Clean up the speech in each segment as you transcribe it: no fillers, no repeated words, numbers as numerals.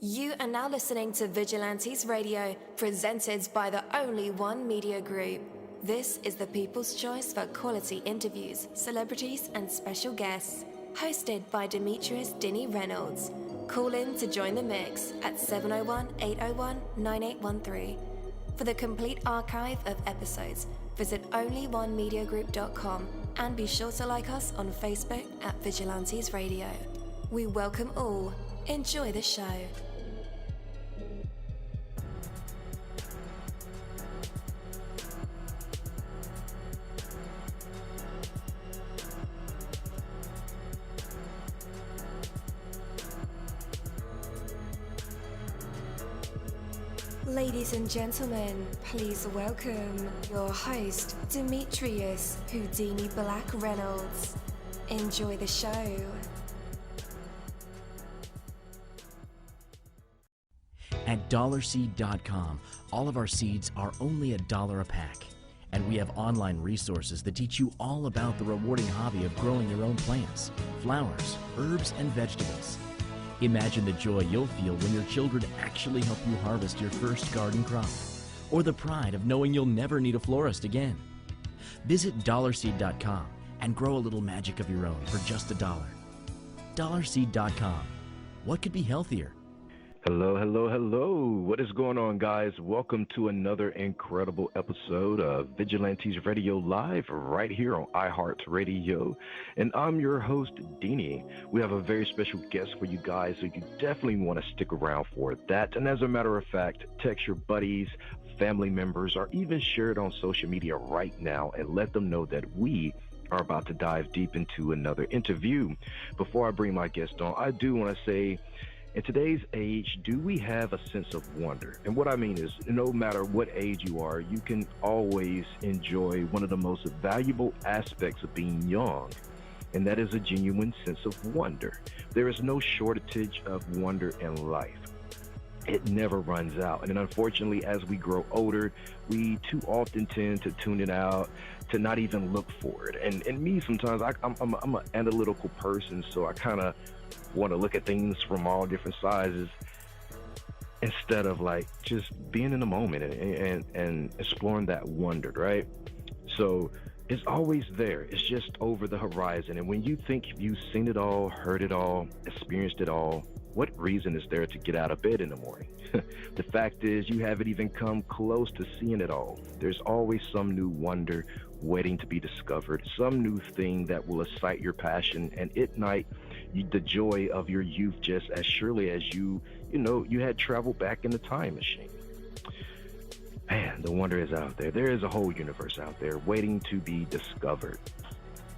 You are now listening to Vigilantes Radio, presented by the Only One Media Group. This is the people's choice for quality interviews, celebrities, and special guests. Hosted by Demetrius Dinny Reynolds. Call in to join the mix at 701-801-9813. For the complete archive of episodes, visit onlyonemediagroup.com and be sure to like us on Facebook at Vigilantes Radio. We welcome all. Enjoy the show. Ladies and gentlemen, please welcome your host, Demetrius Houdini Black Reynolds. Enjoy the show. At dollarseed.com, all of our seeds are only $1 a pack. And we have online resources that teach you all about the rewarding hobby of growing your own plants, flowers, herbs, and vegetables. Imagine the joy you'll feel when your children actually help you harvest your first garden crop, or the pride of knowing you'll never need a florist again. Visit dollarseed.com and grow a little magic of your own for just $1. Dollarseed.com. What could be healthier? Hello, hello, hello. What is going on, guys? Welcome to another incredible episode of Vigilantes Radio Live right here on iHeartRadio. And I'm your host, Deanie. We have a very special guest for you guys, so you definitely want to stick around for that. And as a matter of fact, text your buddies, family members, or even share it on social media right now and let them know that we are about to dive deep into another interview. Before I bring my guest on, I do want to say, in today's age, do we have a sense of wonder? And what I mean is, no matter what age you are, you can always enjoy one of the most valuable aspects of being young, and that is a genuine sense of wonder. There is no shortage of wonder in life. It never runs out. And unfortunately, as we grow older, we too often tend to tune it out, to not even look for it. And me, sometimes, I'm an analytical person, so I kind of want to look at things from all different sizes instead of like just being in the moment and exploring that wonder, right? So it's always there. It's just over the horizon. And when you think you've seen it all, heard it all, experienced it all, what reason is there to get out of bed in the morning? The fact is, you haven't even come close to seeing it all. There's always some new wonder waiting to be discovered, some new thing that will excite your passion and ignite the joy of your youth, just as surely as you had traveled back in the time machine. Man, the wonder is out there. There is a whole universe out there waiting to be discovered.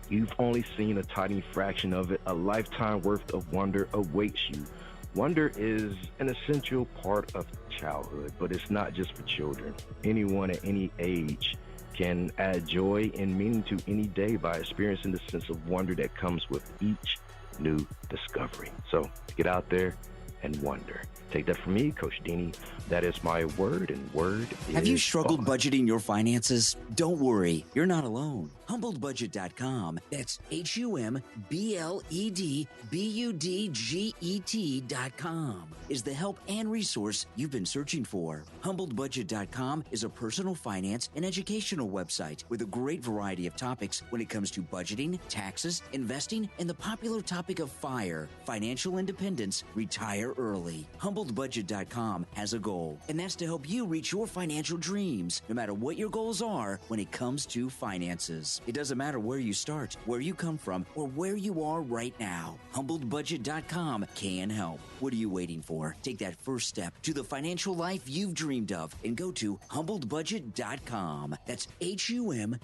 You've only seen a tiny fraction of it. A lifetime worth of wonder awaits you. Wonder is an essential part of childhood, but it's not just for children. Anyone at any age can add joy and meaning to any day by experiencing the sense of wonder that comes with each new discovery. So get out there and wonder. Take that from me, Coach Deanie. That is my word, and word is Have you struggled on. budgeting your finances? Don't worry, you're not alone. HumbledBudget.com, that's HumbledBudget.com, is the help and resource you've been searching for. HumbledBudget.com is a personal finance and educational website with a great variety of topics when it comes to budgeting, taxes, investing, and the popular topic of FIRE, financial independence, retire early. HumbledBudget.com has a goal, and that's to help you reach your financial dreams, no matter what your goals are when it comes to finances. It doesn't matter where you start, where you come from, or where you are right now. HumbledBudget.com can help. What are you waiting for? Take that first step to the financial life you've dreamed of and go to HumbledBudget.com. That's HumbledBudget.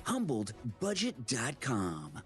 HumbledBudget.com.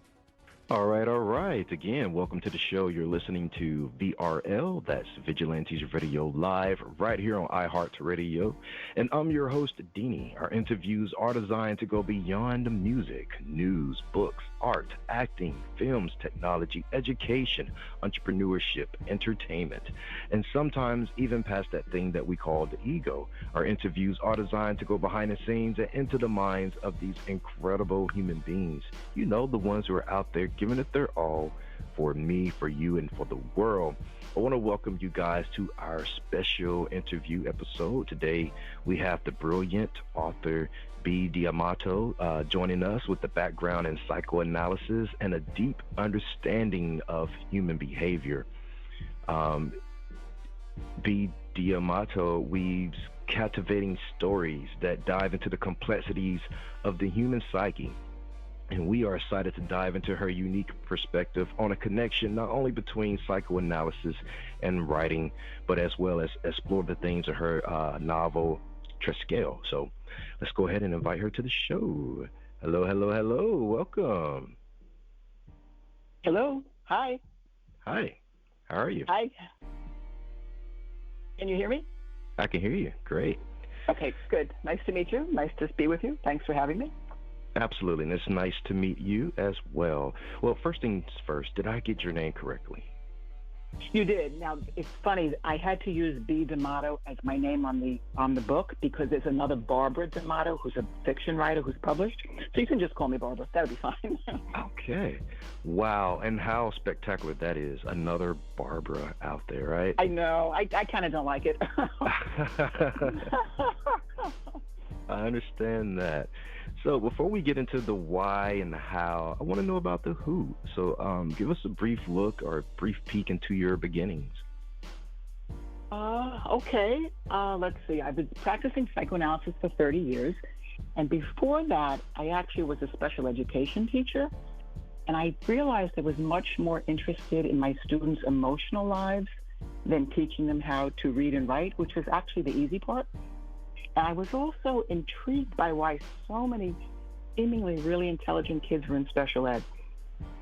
All right. Again, welcome to the show. You're listening to VRL, that's Vigilantes Radio Live, right here on iHeartRadio. And I'm your host, Deanie. Our interviews are designed to go beyond music, news, books, art, acting, films, technology, education, entrepreneurship, entertainment, and sometimes even past that thing that we call the ego. Our interviews are designed to go behind the scenes and into the minds of these incredible human beings. You know, the ones who are out there giving it their all, for me, for you, and for the world. I want to welcome you guys to our special interview episode. Today, we have the brilliant author barbara-damato joining us with a background in psychoanalysis and a deep understanding of human behavior. Barbara-damato weaves captivating stories that dive into the complexities of the human psyche. And we are excited to dive into her unique perspective on a connection not only between psychoanalysis and writing, but as well as explore the themes of her novel, Triskele. So let's go ahead and invite her to the show. Hello, hello, hello. Welcome. Hello. Hi. Hi. How are you? Hi. Can you hear me? I can hear you. Great. Okay, good. Nice to meet you. Nice to be with you. Thanks for having me. Absolutely, and it's nice to meet you as well. Well, first things first, did I get your name correctly? You did. Now, it's funny. I had to use B. D'Amato as my name on the book because there's another Barbara D'Amato who's a fiction writer who's published. So you can just call me Barbara. That would be fine. Okay. Wow, and how spectacular that is. Another Barbara out there, right? I know. I kind of don't like it. I understand that. So before we get into the why and the how, I want to know about the who. So give us a brief look or a brief peek into your beginnings. Okay. Let's see. I've been practicing psychoanalysis for 30 years. And before that, I actually was a special education teacher. And I realized I was much more interested in my students' emotional lives than teaching them how to read and write, which was actually the easy part. And I was also intrigued by why so many seemingly really intelligent kids were in special ed.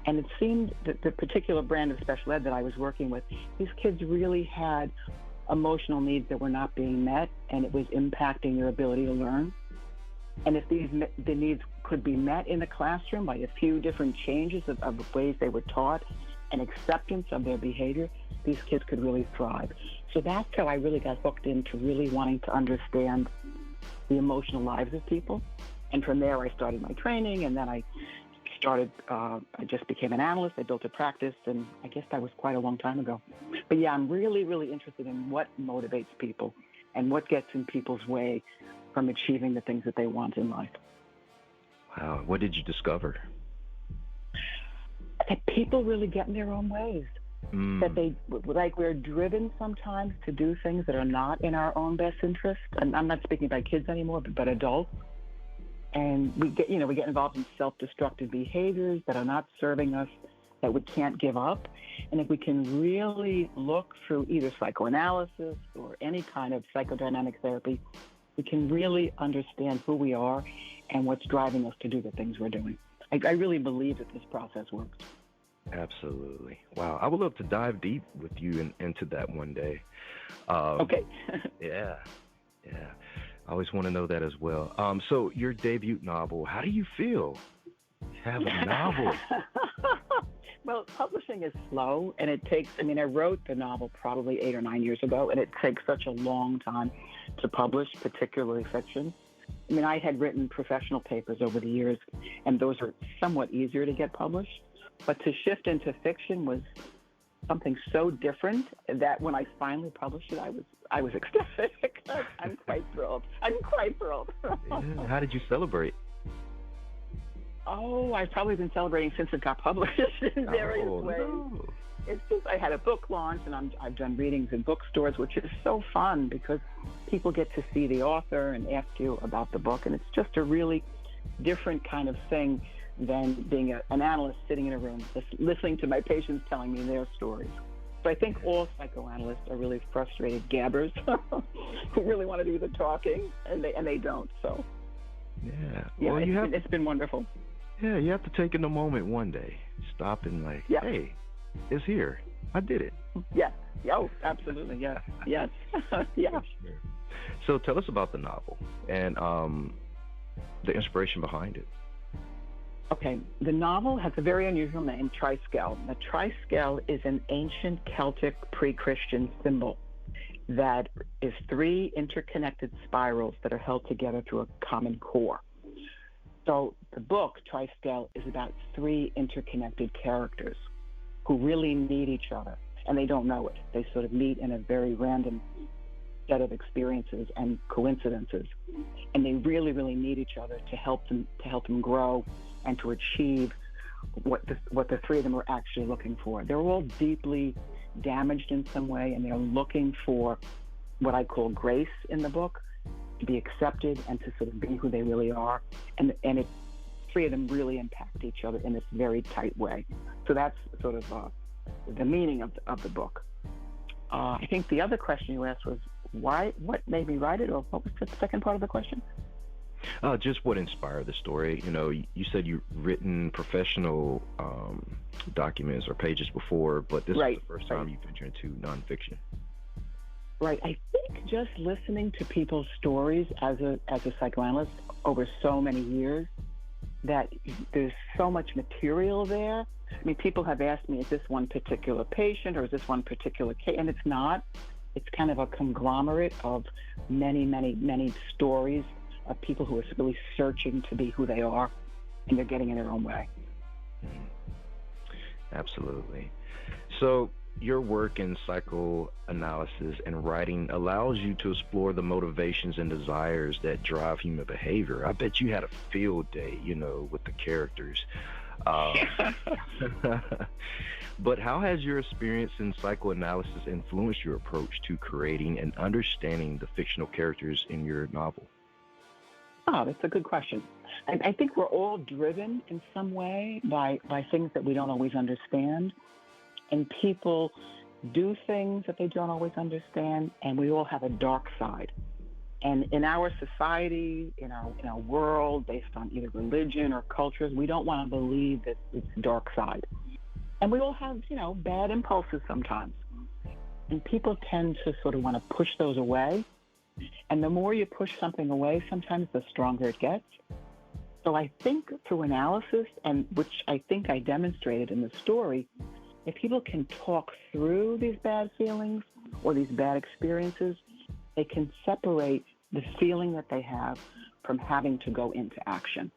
And it seemed that the particular brand of special ed that I was working with, these kids really had emotional needs that were not being met, and it was impacting their ability to learn. And if the needs could be met in the classroom by a few different changes of ways they were taught and acceptance of their behavior, these kids could really thrive. So that's how I really got hooked into really wanting to understand the emotional lives of people. And from there, I started my training, and then I just became an analyst. I built a practice, and I guess that was quite a long time ago. But yeah, I'm really, really interested in what motivates people and what gets in people's way from achieving the things that they want in life. Wow. What did you discover? That people really get in their own ways. That we're driven sometimes to do things that are not in our own best interest. And I'm not speaking about kids anymore, but adults. And we get involved in self-destructive behaviors that are not serving us, that we can't give up. And if we can really look through either psychoanalysis or any kind of psychodynamic therapy, we can really understand who we are and what's driving us to do the things we're doing. I really believe that this process works. Absolutely. Wow. I would love to dive deep with you into that one day. Okay. Yeah. I always want to know that as well. So your debut novel, how do you feel? You have a novel. Well, publishing is slow, and it takes, I wrote the novel probably 8 or 9 years ago, and it takes such a long time to publish, particularly fiction. I had written professional papers over the years, and those are somewhat easier to get published. But to shift into fiction was something so different that when I finally published it, I was ecstatic. I'm quite thrilled. Yeah. How did you celebrate? Oh, I've probably been celebrating since it got published in various ways. No. It's just I had a book launch, and I've done readings in bookstores, which is so fun because people get to see the author and ask you about the book, and it's just a really different kind of thing than being an analyst sitting in a room, listening to my patients telling me their stories. So I think all psychoanalysts are really frustrated gabbers who really want to do the talking, and they don't. So yeah, well, it's been wonderful. Yeah, you have to take in a moment one day, stop and hey, it's here. I did it. Yeah. Oh, absolutely. Yeah. Yes. Yeah. So tell us about the novel and the inspiration behind it. Okay, the novel has a very unusual name, triskele. The triskele is an ancient Celtic pre-Christian symbol that is 3 interconnected spirals that are held together through a common core. So the book, Triskele, is about 3 interconnected characters who really need each other, and they don't know it. They sort of meet in a very random set of experiences and coincidences, and they really, really need each other to help them grow and to achieve what the three of them are actually looking for. They're all deeply damaged in some way, and they're looking for what I call grace in the book, to be accepted and to sort of be who they really are. And three of them really impact each other in this very tight way. So that's sort of the meaning of the book. I think the other question you asked was what made me write it, or what was the second part of the question? Just what inspired the story. You know, you said you've written professional documents or pages before, but this was the first time you ventured into nonfiction. Right. I think just listening to people's stories as a psychoanalyst over so many years, that there's so much material there. I mean, people have asked me, is this one particular patient or is this one particular case? And it's not. It's kind of a conglomerate of many, many, many stories of people who are really searching to be who they are, and they're getting in their own way. Absolutely. So your work in psychoanalysis and writing allows you to explore the motivations and desires that drive human behavior. I bet you had a field day, with the characters. But how has your experience in psychoanalysis influenced your approach to creating and understanding the fictional characters in your novel? Oh, that's a good question. I think we're all driven in some way by things that we don't always understand. And people do things that they don't always understand, and we all have a dark side. And in our society, in our world, based on either religion or cultures, we don't want to believe that it's dark side. And we all have, bad impulses sometimes. And people tend to sort of want to push those away. And the more you push something away, sometimes the stronger it gets. So I think through analysis, and which I think I demonstrated in the story, if people can talk through these bad feelings or these bad experiences, they can separate the feeling that they have from having to go into action.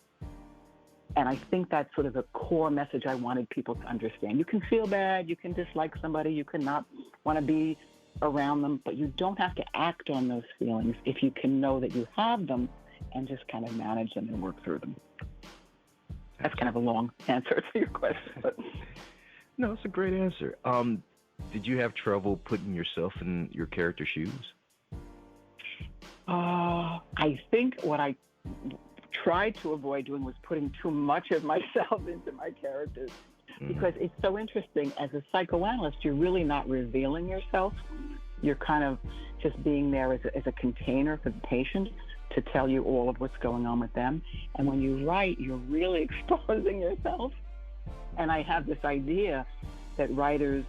And I think that's sort of a core message I wanted people to understand. You can feel bad, you can dislike somebody, you can not want to be around them, but you don't have to act on those feelings if you can know that you have them and just kind of manage them and work through them. That's kind of a long answer to your question. But no, it's a great answer. Did you have trouble putting yourself in your character's shoes? I think what I tried to avoid doing was putting too much of myself into my characters, because it's so interesting. As a psychoanalyst, you're really not revealing yourself. You're kind of just being there as a container for the patient to tell you all of what's going on with them. And when you write, you're really exposing yourself. And I have this idea that writers,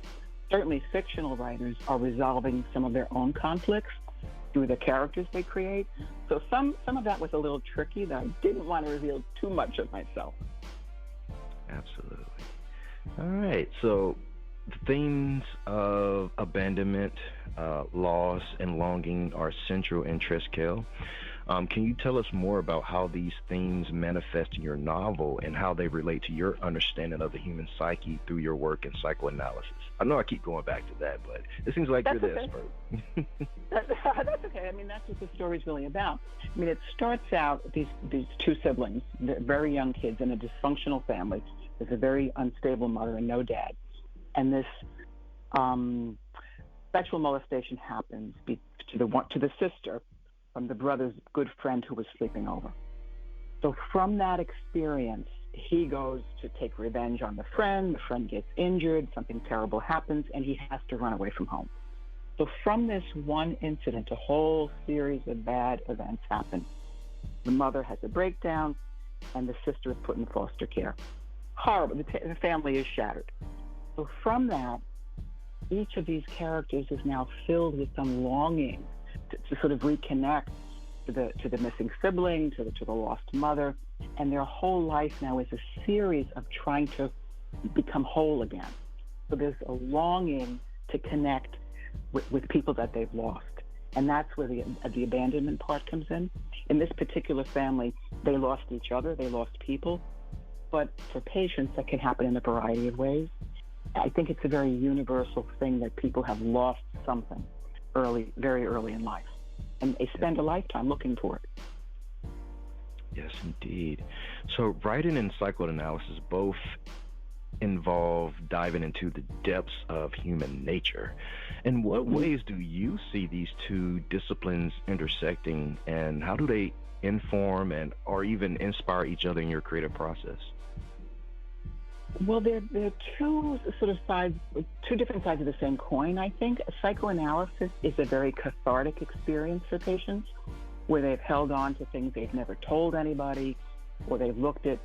certainly fictional writers, are resolving some of their own conflicts through the characters they create. So some of that was a little tricky, that I didn't want to reveal too much of myself. Absolutely. All right. So the themes of abandonment, loss, and longing are central in Triskele. Can you tell us more about how these themes manifest in your novel and how they relate to your understanding of the human psyche through your work in psychoanalysis? I know I keep going back to that, but it seems like you're the expert. That's okay. I mean, that's what the story's really about. I mean, it starts out these two siblings, they're very young kids in a dysfunctional family. There's a very unstable mother and no dad. And this sexual molestation happens to the sister from the brother's good friend who was sleeping over. So from that experience, he goes to take revenge on the friend gets injured, something terrible happens, and he has to run away from home. So from this one incident, a whole series of bad events happen. The mother has a breakdown, and the sister is put in foster care. Horrible. The family is shattered. So from that, each of these characters is now filled with some longing to sort of reconnect to the missing sibling, to the lost mother, and their whole life now is a series of trying to become whole again. So there's a longing to connect with people that they've lost, and that's where the abandonment part comes in. In this particular family, they lost each other, they lost people, but for patients, that can happen in a variety of ways. I think it's a very universal thing that people have lost something very early in life, and they spend a lifetime looking for it. Yes, indeed. So writing and psychoanalysis both involve diving into the depths of human nature. In what ways do you see these two disciplines intersecting, and how do they inform and or even inspire each other in your creative process? Well, they're two sort of sides, two different sides of the same coin, I think. Psychoanalysis is a very cathartic experience for patients, where they've held on to things they've never told anybody, or they've looked at,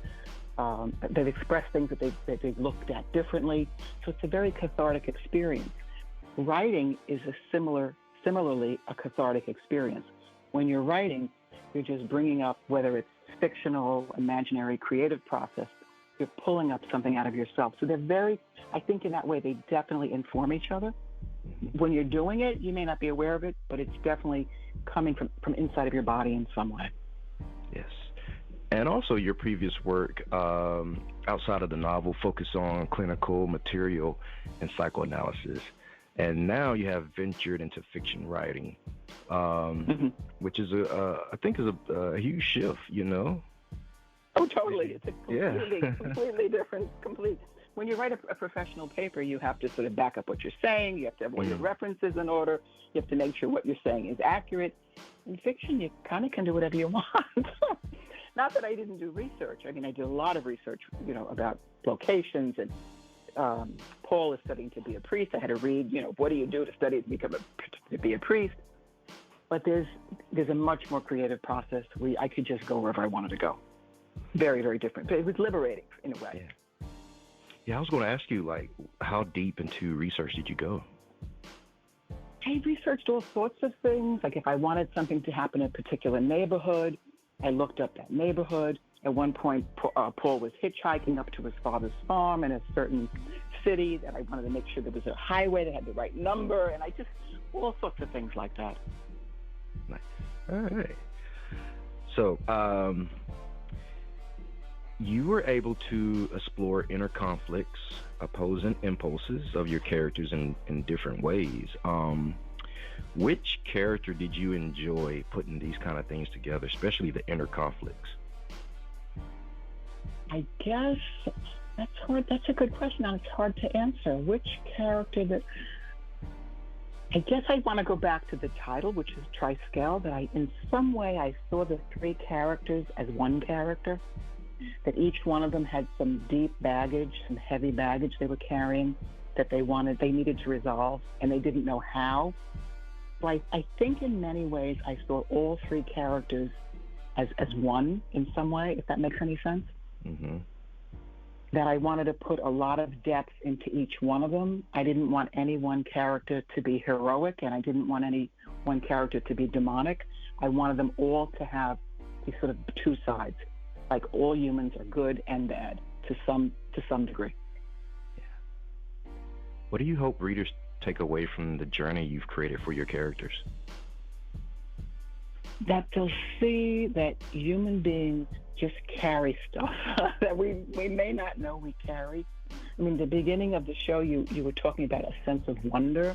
they've expressed things that they've looked at differently. So it's a very cathartic experience. Writing is similarly a cathartic experience. When you're writing, you're just bringing up, whether it's fictional, imaginary, creative process, you're pulling up something out of yourself. So I think in that way, they definitely inform each other. When you're doing it, you may not be aware of it, but it's definitely coming from inside of your body in some way. Yes. And also your previous work outside of the novel focused on clinical material and psychoanalysis. And now you have ventured into fiction writing, which is I think is a huge shift, you know? Oh, totally. It's a completely different. When you write a professional paper, you have to sort of back up what you're saying. You have to have all your references in order. You have to make sure what you're saying is accurate. In fiction, you kind of can do whatever you want. Not that I didn't do research. I mean, I did a lot of research, about locations. And Paul is studying to be a priest. I had to read, what do you do to study to be a priest? But there's a much more creative process where I could just go wherever I wanted to go. Very, very different. But it was liberating in a way. Yeah, I was going to ask you, how deep into research did you go? I researched all sorts of things. Like if I wanted something to happen in a particular neighborhood, I looked up that neighborhood. At one point, Paul was hitchhiking up to his father's farm in a certain city that I wanted to make sure there was a highway that had the right number. And all sorts of things like that. Nice. All right. So, you were able to explore inner conflicts, opposing impulses of your characters in different ways. Which character did you enjoy putting these kind of things together, especially the inner conflicts? I guess that's hard. That's a good question, and it's hard to answer. Which character I guess I want to go back to the title, which is Triskele, that in some way I saw the three characters as one character. That each one of them had some deep baggage, some heavy baggage they were carrying that they needed to resolve, and they didn't know how. So I think in many ways I saw all three characters as one in some way, if that makes any sense. Mm-hmm. That I wanted to put a lot of depth into each one of them. I didn't want any one character to be heroic, and I didn't want any one character to be demonic. I wanted them all to have these sort of two sides. Like all humans are good and bad to some degree. Yeah. What do you hope readers take away from the journey you've created for your characters? That they'll see that human beings just carry stuff that we may not know we carry. I mean, the beginning of the show, you were talking about a sense of wonder,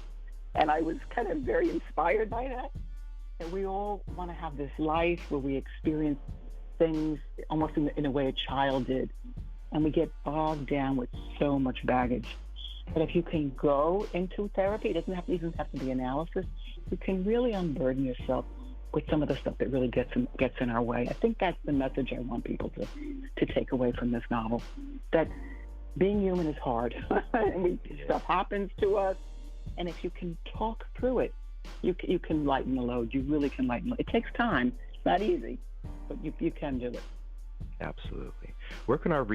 and I was kind of very inspired by that. And we all want to have this life where we experience things almost in a way a child did, and we get bogged down with so much baggage. But if you can go into therapy, it doesn't even have to be analysis, you can really unburden yourself with some of the stuff that really gets in our way. I think that's the message I want people to take away from this novel, that being human is hard. And stuff happens to us, and if you can talk through it, you can lighten the load. You really can lighten the load. It takes time. It's not easy, but you can do it. Absolutely. Where can our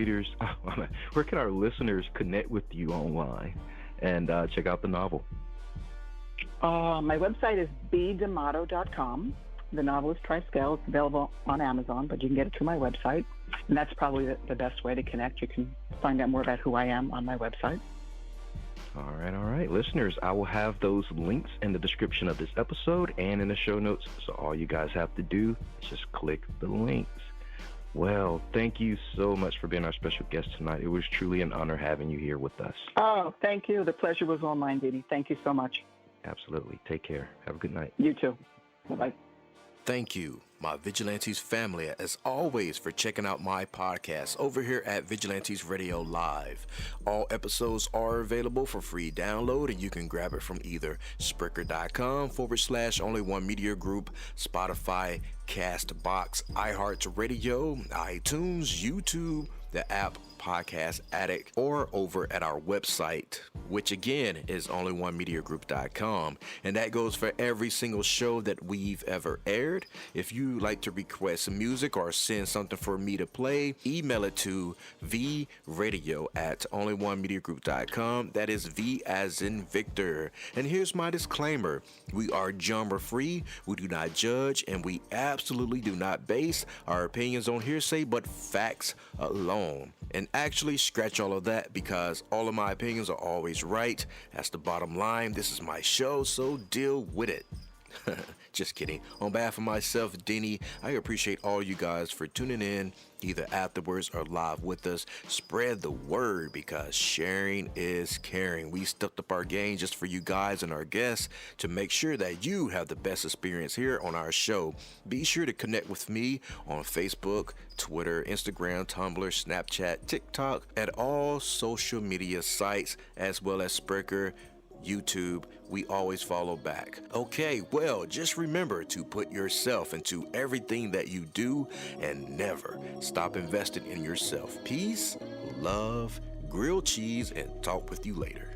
listeners connect with you online and check out the novel? My website is barbara-damato.com. The novel is Triskele. It's available on Amazon, but you can get it through my website. And that's probably the best way to connect. You can find out more about who I am on my website. All right. Listeners, I will have those links in the description of this episode and in the show notes. So all you guys have to do is just click the links. Well, thank you so much for being our special guest tonight. It was truly an honor having you here with us. Oh, thank you. The pleasure was all mine, Didi. Thank you so much. Absolutely. Take care. Have a good night. You too. Bye-bye. Thank you, my Vigilantes family, as always, for checking out my podcast over here at Vigilantes Radio Live. All episodes are available for free download, and you can grab it from either Spreaker.com/Only One Media Group, Spotify, Castbox, iHeartRadio, iTunes, YouTube, the app Podcast Addict, or over at our website, which again is onlyonemediagroup.com, and that goes for every single show that we've ever aired. If you like to request some music or send something for me to play, email it to vradio@onlyonemediagroup.com. That is V as in Victor. And here's my disclaimer: we are genre free, we do not judge, and we absolutely do not base our opinions on hearsay but facts alone. And actually, scratch all of that, because all of my opinions are always right. That's the bottom line. This is my show, so deal with it. Just kidding. On behalf of myself, Denny, I appreciate all you guys for tuning in, either afterwards or live with us. Spread the word, because sharing is caring. We stepped up our game just for you guys and our guests to make sure that you have the best experience here on our show. Be sure to connect with me on Facebook, Twitter, Instagram, Tumblr, Snapchat, TikTok, at all social media sites, as well as Spreaker, YouTube. We always follow back. Okay, well, just remember to put yourself into everything that you do and never stop investing in yourself. Peace, love, grilled cheese, and talk with you later.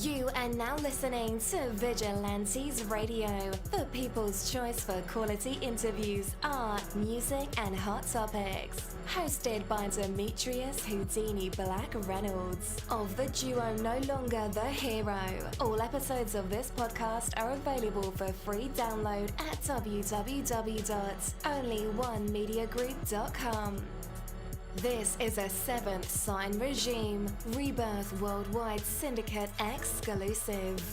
You are now listening to Vigilantes Radio, the people's choice for quality interviews, art, music, and hot topics. Hosted by Demetrius Houdini Black Reynolds of the duo No Longer the Hero. All episodes of this podcast are available for free download at www.onlyonemediagroup.com. This is a Seventh Sign Regime Rebirth Worldwide Syndicate exclusive.